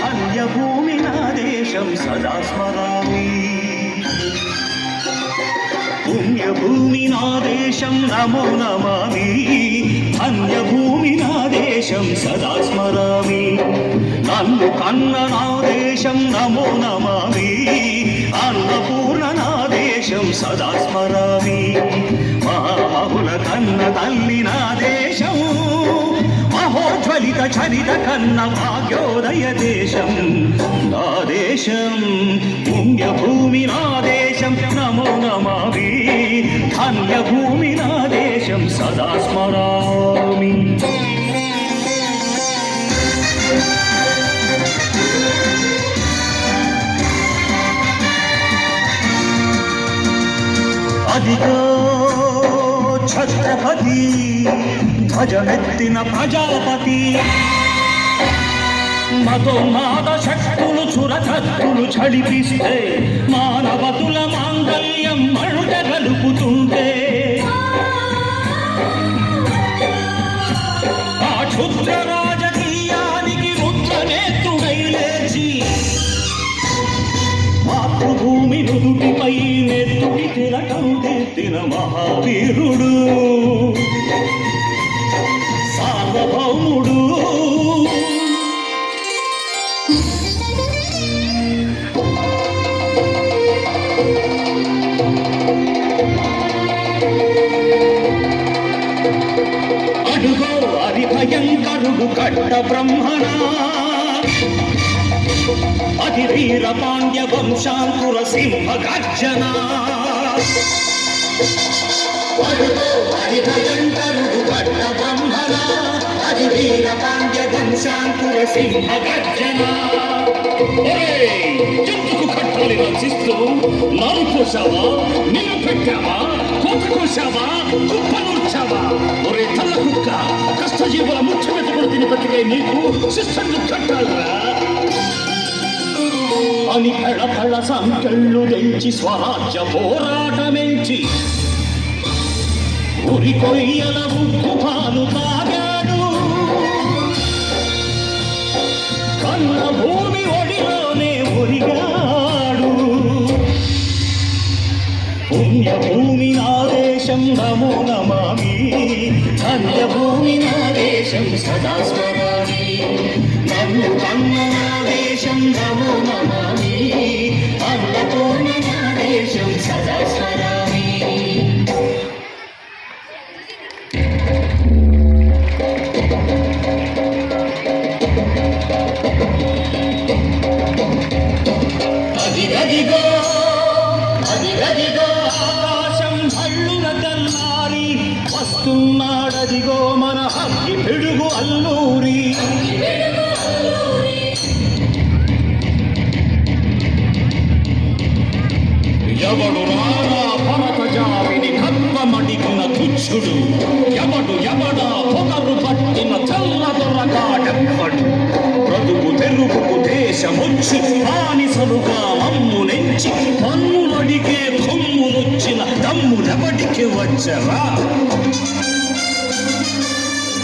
అన్యభూమి నా దేశం సదా స్మరామి. పుణ్యభూమి నా దేశం నమో నమామి. అన్యభూమి నా దేశం సదా స్మరామి. నన్ను కన్న నా దేశం నమో నమామి. అన్నపూర్ణ నా దేశం సదా స్మరామి. మహామహుల కన్న తల్లి నా దేశం. మహోజ్వలిత చరిత కన్న భాగ్యోదయ దేశం నా దేశం. పుణ్యభూమి నా దేశం నమో నమామి. ధన్యభూమి నా దేశం సదా స్మరామి. అదిగో ఛత్రపతి ధ్వజమెత్తిన ప్రజాపతి. మతోన్మాద శక్తులు చురకత్తులు చడిపిస్తే మానవతుల మాంగళ్యం మరుట గలుపుతుంటే ఆ క్షుద్ర రాజకీయానికి రుద్రనేత్రుడై లేచి మాతృభూమి నుదుటిపై నెత్తుడి తిలకం దిద్దిన మహావీరుడు సార్వభౌముడు. అడుగో హరిభయంకరుడు కట్ట బ్రహ్మణ. అతి వీర పాండ్య వంశాంకుర సింహ గర్జన. అడుగో హరిభయంకరుడు కట్ట బ్రహ్మణ. అతి వీర పాండ్య వంశాంకుర సింహ గర్జన. ఎందుకు కట్టాలి రచిస్తూ నారు కోసావా, నీరు పెట్టావా, కోత కోసావా, కుప్పనూర్చావా? ఒరే తల్ల కుక్క, కష్టజీవుల ముఖ్యమెత్తుకుని తిని బతికే నీకు శిస్తంగా కట్టాలరా అని పెళ పెళ సంకెళ్ళు తెంచి స్వరాజ్య పోరాటమెంచి ఉరి కొయ్యల ఉప్పు పాలు తాగాడు. కన్న భూమి ఒడిలోనే ఒరిగాడు. పుణ్యభూమి నా దేశం నమో నమామి. ధన్యభూమి నా దేశం సదా స్మరామి. నన్ను కన్న నా దేశం నమో నమామి. అన్నపూర్ణ నా దేశం సదా స్మరామి. అదిగదిగో అదిగదిగో ఆకాశం భళ్ళున తెల్లారి వస్తున్నాడదిగో మన హక్కి పిడుగు అల్లూరి. ఎవడు రారా భరత జావిని కప్పమడిగిన తుచ్చుడు. ఎవడా పొగరు పట్టిన చల్ల దొరగాడెవ్వడు. బ్రతుకు తెరువుకు దేశమొచ్చి బానిసలుగా మమ్ము నెంచి పన్నులడిగే కొమ్ములొచ్చిన తమ్ముడెవడికి వచ్చరా?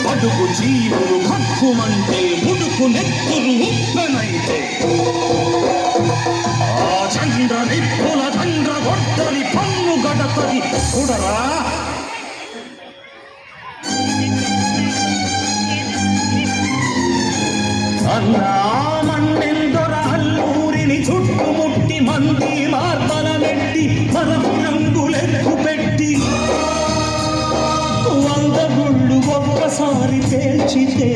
బడుగు జీవులు భక్కుమంటే ముడుకు నెత్తురు ఉప్పెనైతే ఆ చంద్ర నిప్పుల చంద్ర గొడ్డలి పన్ను గడతది చూడరా. అన్నా మన్నెందొర అల్లూరిని చుట్టుముట్టి మంది మార్బల మెట్టి మరపు రంగులెక్కు పెట్టి 100 గుళ్ళు ఒక్కసారి పేల్చితే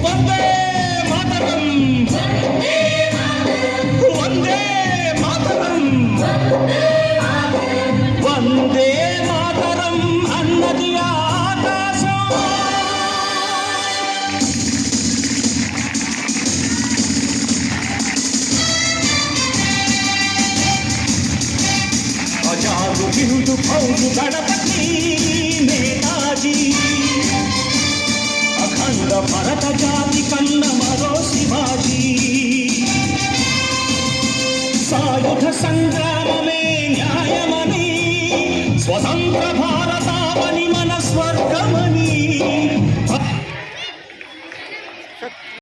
వందే మాతరం వందే మాతరం వందే మాతరం అన్నది ఆకాశం. అజాదు హిందు ఫౌజు గణపతి నేతాజీ అఖండ భరత జాతి కన్న మరో శివాజీ. సాయుధ సంగ్రామమే న్యాయ